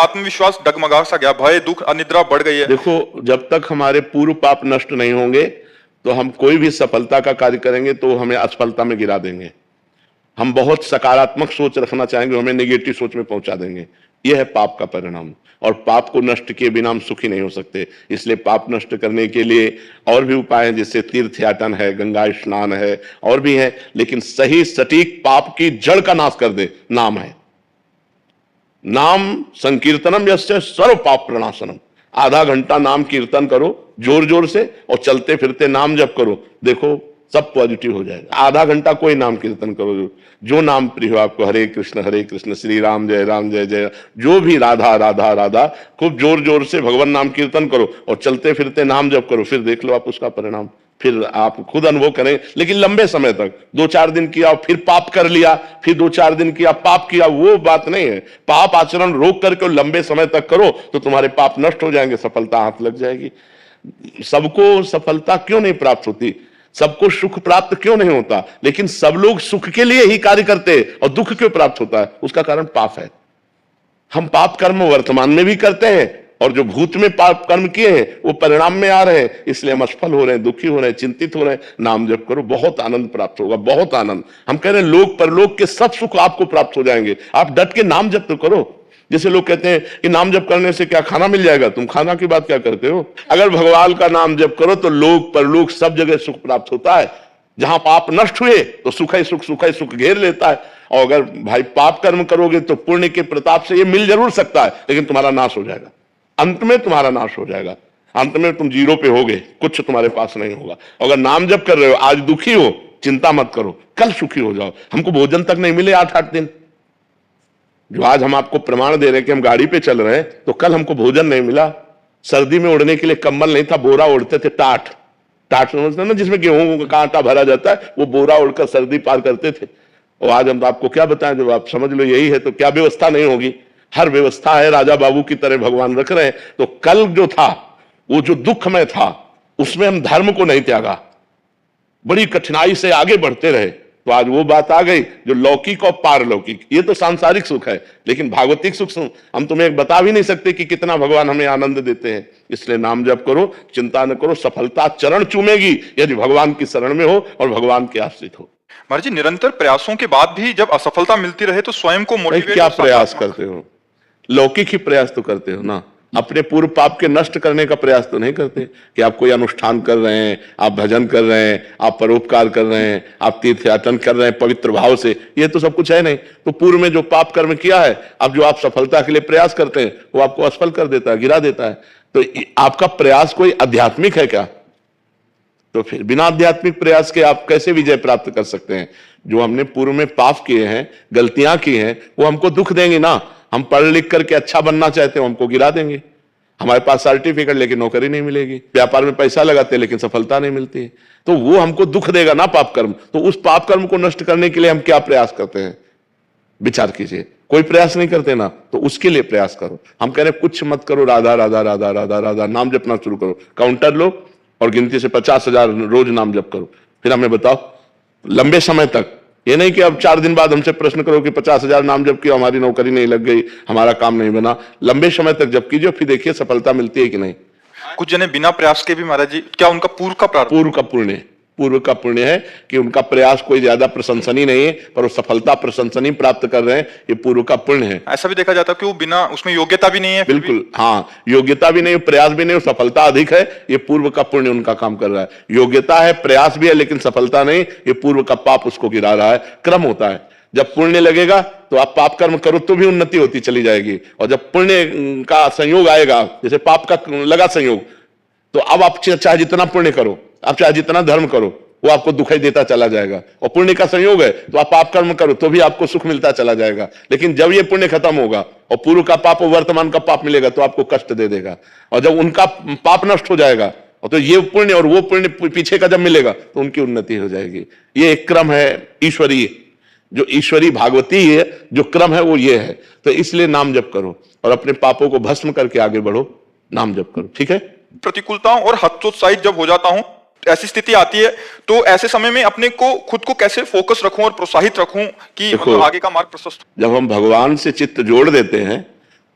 आत्मविश्वास डगमगा सा गया, भय, दुख, अनिद्रा बढ़ गई है। देखो, जब तक हमारे पूर्व पाप नष्ट नहीं होंगे तो हम कोई भी सफलता का कार्य करेंगे तो हमें असफलता में गिरा देंगे। हम बहुत सकारात्मक सोच रखना चाहेंगे, हमें नेगेटिव सोच में पहुंचा देंगे। यह है पाप का परिणाम, और पाप को नष्ट किए बिना हम सुखी नहीं हो सकते। इसलिए पाप नष्ट करने के लिए और भी उपाय हैं, जैसे तीर्थयाटन है, गंगा स्नान है, और भी है, लेकिन सही सटीक पाप की जड़ का नाश कर दे नाम है। नाम संकीर्तनम यस्य सर्व पाप प्रणाशनम। आधा घंटा नाम कीर्तन करो जोर जोर से, और चलते फिरते नाम जप करो, देखो सब पॉजिटिव हो जाएगा। आधा घंटा कोई नाम कीर्तन करो, जो नाम प्रिय हो आपको, हरे कृष्ण श्री राम जय जय, जो भी राधा राधा राधा, खूब जोर जोर से भगवान नाम कीर्तन करो और चलते फिरते नाम जप करो, फिर देख लो आप उसका परिणाम, फिर आप खुद अनुभव करें। लेकिन लंबे समय तक, 2-4 दिन किया फिर पाप कर लिया, फिर 2-4 दिन किया पाप किया, वो बात नहीं है। पाप आचरण रोक करके लंबे समय तक करो तो तुम्हारे पाप नष्ट हो जाएंगे, सफलता हाथ लग जाएगी। सबको सफलता क्यों नहीं प्राप्त होती, सबको सुख प्राप्त क्यों नहीं होता, लेकिन सब लोग सुख के लिए ही कार्य करते हैं और दुख क्यों प्राप्त होता है, उसका कारण पाप है। हम पाप कर्म वर्तमान में भी करते हैं, और जो भूत में पाप कर्म किए हैं वो परिणाम में आ रहे हैं, इसलिए हम असफल हो रहे हैं, दुखी हो रहे हैं, चिंतित हो रहे हैं। नाम जप करो, बहुत आनंद प्राप्त होगा, बहुत आनंद। हम कह रहे हैं लोक परलोक के सब सुख आपको प्राप्त हो जाएंगे, आप डट के नाम जप तो करो। जैसे लोग कहते हैं कि नाम जप करने से क्या खाना मिल जाएगा, तुम खाना की बात क्या करते हो। अगर भगवान का नाम जप करो तो लोक परलोक सब जगह सुख प्राप्त होता है। जहां पाप नष्ट हुए तो सुख ही सुख घेर लेता है। और अगर भाई पाप कर्म करोगे तो पुण्य के प्रताप से ये मिल जरूर सकता है, लेकिन तुम्हारा नाश हो जाएगा, अंत में तुम्हारा नाश हो जाएगा। अंत में तुम जीरो पे होगे, कुछ तुम्हारे पास नहीं होगा। अगर नाम जप कर रहे हो, आज दुखी हो, चिंता मत करो, कल सुखी हो जाओ। हमको भोजन तक नहीं मिले 8-8 दिन, जो आज हम आपको प्रमाण दे रहे हैं कि हम गाड़ी पे चल रहे हैं, तो कल हमको भोजन नहीं मिला। सर्दी में ओढ़ने के लिए कंबल नहीं था, बोरा ओढ़ते थे, टाट समझते ना, जिसमें गेहूं का आटा भरा जाता है, वो बोरा ओढ़कर सर्दी पार करते थे। और आज हम आपको क्या बताएं, जब आप समझ लो यही है तो क्या व्यवस्था नहीं होगी। हर व्यवस्था है, राजा बाबू की तरह भगवान रख रहे हैं। तो कल जो था वो जो दुख में था, उसमें हम धर्म को नहीं त्यागा, बड़ी कठिनाई से आगे बढ़ते रहे, तो आज वो बात आ गई जो लौकिक और पारलौकिक। ये तो सांसारिक सुख है, लेकिन भागवतिक सुख हम तुम्हें बता भी नहीं सकते कि कितना भगवान हमें आनंद देते हैं। इसलिए नाम जप करो, चिंता न करो, सफलता चरण चूमेगी यदि भगवान की शरण में हो और भगवान के आश्रित हो। महाराज जी, निरंतर प्रयासों के बाद भी जब असफलता मिलती रहे तो स्वयं को मोटिवेट, क्या प्रयास करते हो, लौकिक ही प्रयास तो करते हो ना, अपने पूर्व पाप के नष्ट करने का प्रयास तो नहीं करते। कि आप कोई अनुष्ठान कर रहे हैं, आप भजन कर रहे हैं, आप परोपकार कर रहे हैं, आप तीर्थयाटन कर रहे हैं पवित्र भाव से, ये तो सब कुछ है नहीं। तो पूर्व में जो पाप कर्म किया है, अब जो आप सफलता के लिए प्रयास करते हैं वो आपको असफल कर देता है, गिरा देता है। तो आपका प्रयास कोई आध्यात्मिक है क्या? तो फिर बिना आध्यात्मिक प्रयास के आप कैसे विजय प्राप्त कर सकते हैं? जो हमने पूर्व में पाप किए हैं, गलतियां की हैं, वो हमको दुख देंगे ना। हम पढ़ लिख करके अच्छा बनना चाहते हैं, हमको गिरा देंगे। हमारे पास सर्टिफिकेट लेकिन नौकरी नहीं मिलेगी, व्यापार में पैसा लगाते हैं लेकिन सफलता नहीं मिलती है, तो वो हमको दुख देगा ना पाप कर्म। तो उस पाप कर्म को नष्ट करने के लिए हम क्या प्रयास करते हैं, विचार कीजिए। कोई प्रयास नहीं करते ना, तो उसके लिए प्रयास करो। हम कह रहे हैं कुछ मत करो, राधा राधा राधा राधा राधा नाम जपना शुरू करो। काउंटर लो और गिनती से 50,000 रोज नाम जप करो। फिर हमें बताओ लंबे समय तक, ये नहीं कि अब 4 दिन बाद हमसे प्रश्न करो कि 50,000 नाम जप किया, हमारी नौकरी नहीं लग गई, हमारा काम नहीं बना। लंबे समय तक जप कीजिए, फिर देखिए सफलता मिलती है कि नहीं। कुछ जने बिना प्रयास के भी महाराज जी, क्या उनका पूर्व का प्रार्थना, पूर्व का पुण्य है कि उनका प्रयास कोई ज्यादा प्रशंसनीय नहीं है, पर वो सफलता प्रशंसनीय प्राप्त कर रहे हैं, ये पूर्व का पुण्य है। ऐसा भी देखा जाता है कि वो बिना उसमें योग्यता भी नहीं है, बिल्कुल, हाँ, योग्यता भी नहीं, प्रयास भी नहीं, सफलता अधिक है, ये पूर्व का पुण्य उनका काम कर रहा है। योग्यता है, प्रयास भी है, लेकिन सफलता नहीं, ये पूर्व का पाप उसको गिरा रहा है। क्रम होता है, जब पुण्य लगेगा तो आप पाप कर्म करो तो भी उन्नति होती चली जाएगी, और जब पुण्य का संयोग आएगा, जैसे पाप का लगा संयोग, तो अब आप चाहे जितना पुण्य करो, आप चाहे जितना धर्म करो, वो आपको दुखाई देता चला जाएगा। और पुण्य का संयोग है तो आप पाप कर्म करो तो भी आपको सुख मिलता चला जाएगा। लेकिन जब ये पुण्य खत्म होगा और पूर्व का पाप और वर्तमान का पाप मिलेगा तो आपको कष्ट दे देगा। और जब उनका पाप नष्ट हो जाएगा तो ये पुण्य और वो पुण्य पीछे का जब मिलेगा तो उनकी उन्नति हो जाएगी। ये एक क्रम है ईश्वरीय, जो ईश्वरी भागवती है, जो क्रम है वो ये है। तो इसलिए नाम जप करो और अपने पापों को भस्म करके आगे बढ़ो, नाम जप करो, ठीक है। प्रतिकूलताओं और हतोत्साहित जब हो जाता हूं, ऐसी स्थिति आती है, तो ऐसे समय में अपने को खुद को कैसे फोकस रखूं और प्रोत्साहित रखूं कि मतलब आगे का मार्ग प्रशस्त हो? जब हम भगवान से चित्त जोड़ देते हैं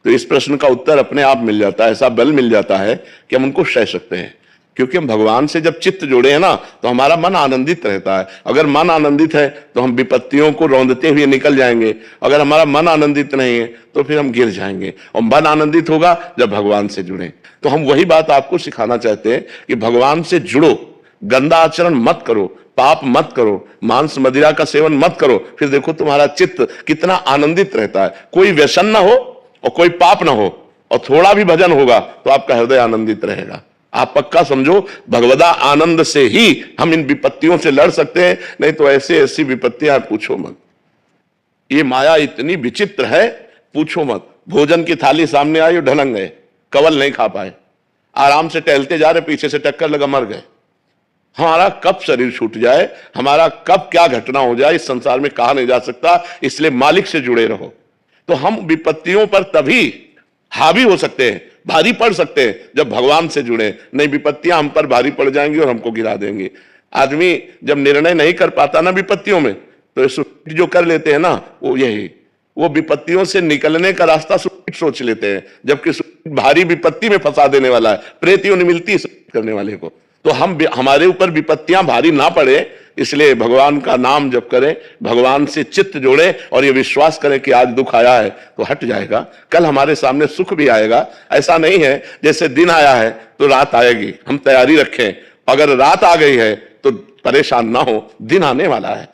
तो इस प्रश्न का उत्तर अपने आप मिल जाता है, ऐसा बल मिल जाता है कि हम उनको सह सकते हैं। क्योंकि हम भगवान से जब चित्त जोड़े हैं ना, तो हमारा मन आनंदित रहता है। अगर मन आनंदित है तो हम विपत्तियों को रौंदते हुए निकल जाएंगे, अगर हमारा मन आनंदित नहीं है तो फिर हम गिर जाएंगे। और मन आनंदित होगा जब भगवान से जुड़े। तो हम वही बात आपको सिखाना चाहते हैं कि भगवान से जुड़ो, गंदा आचरण मत करो, पाप मत करो, मांस मदिरा का सेवन मत करो, फिर देखो तुम्हारा चित्त कितना आनंदित रहता है। कोई व्यसन ना हो और कोई पाप ना हो और थोड़ा भी भजन होगा तो आपका हृदय आनंदित रहेगा। आप पक्का समझो, भगवदा आनंद से ही हम इन विपत्तियों से लड़ सकते हैं, नहीं तो ऐसी ऐसी विपत्तियां पूछो मत। ये माया इतनी विचित्र है, पूछो मत। भोजन की थाली सामने आई और ढलंग गए, कवल नहीं खा पाए, आराम से टहलते जा रहे, पीछे से टक्कर लगा, मर गए। हमारा कब शरीर छूट जाए, हमारा कब क्या घटना हो जाए, इस संसार में कहा नहीं जा सकता। इसलिए मालिक से जुड़े रहो। तो हम विपत्तियों पर तभी हावी हो सकते हैं, भारी पड़ सकते हैं, जब भगवान से जुड़े। नहीं, विपत्तियां हम पर भारी पड़ जाएंगी और हमको गिरा देंगी। आदमी जब निर्णय नहीं कर पाता ना विपत्तियों में, तो जो कर लेते हैं ना, वो विपत्तियों से निकलने का रास्ता सोच लेते हैं, जबकि भारी विपत्ति में फंसा देने वाला है। प्रेत योनि मिलती है करने वाले को। तो हमारे ऊपर विपत्तियां भारी ना पड़े, इसलिए भगवान का नाम जप करें, भगवान से चित्त जोड़ें और ये विश्वास करें कि आज दुख आया है तो हट जाएगा, कल हमारे सामने सुख भी आएगा। ऐसा नहीं है जैसे दिन आया है तो रात आएगी, हम तैयारी रखें। अगर रात आ गई है तो परेशान ना हो, दिन आने वाला है।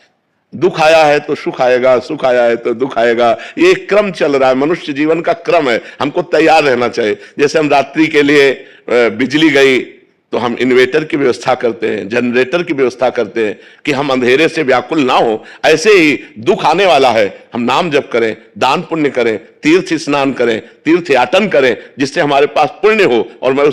दुख आया है तो सुख आएगा, सुख आया है तो दुख आएगा। ये एक क्रम चल रहा है, मनुष्य जीवन का क्रम है। हमको तैयार रहना चाहिए। जैसे हम रात्रि के लिए बिजली गई तो हम इन्वेटर की व्यवस्था करते हैं, जनरेटर की व्यवस्था करते हैं कि हम अंधेरे से व्याकुल ना हो। ऐसे ही दुख आने वाला है, हम नाम जप करें, दान पुण्य करें, तीर्थ स्नान करें, तीर्थ याटन करें, जिससे हमारे पास पुण्य हो और मैं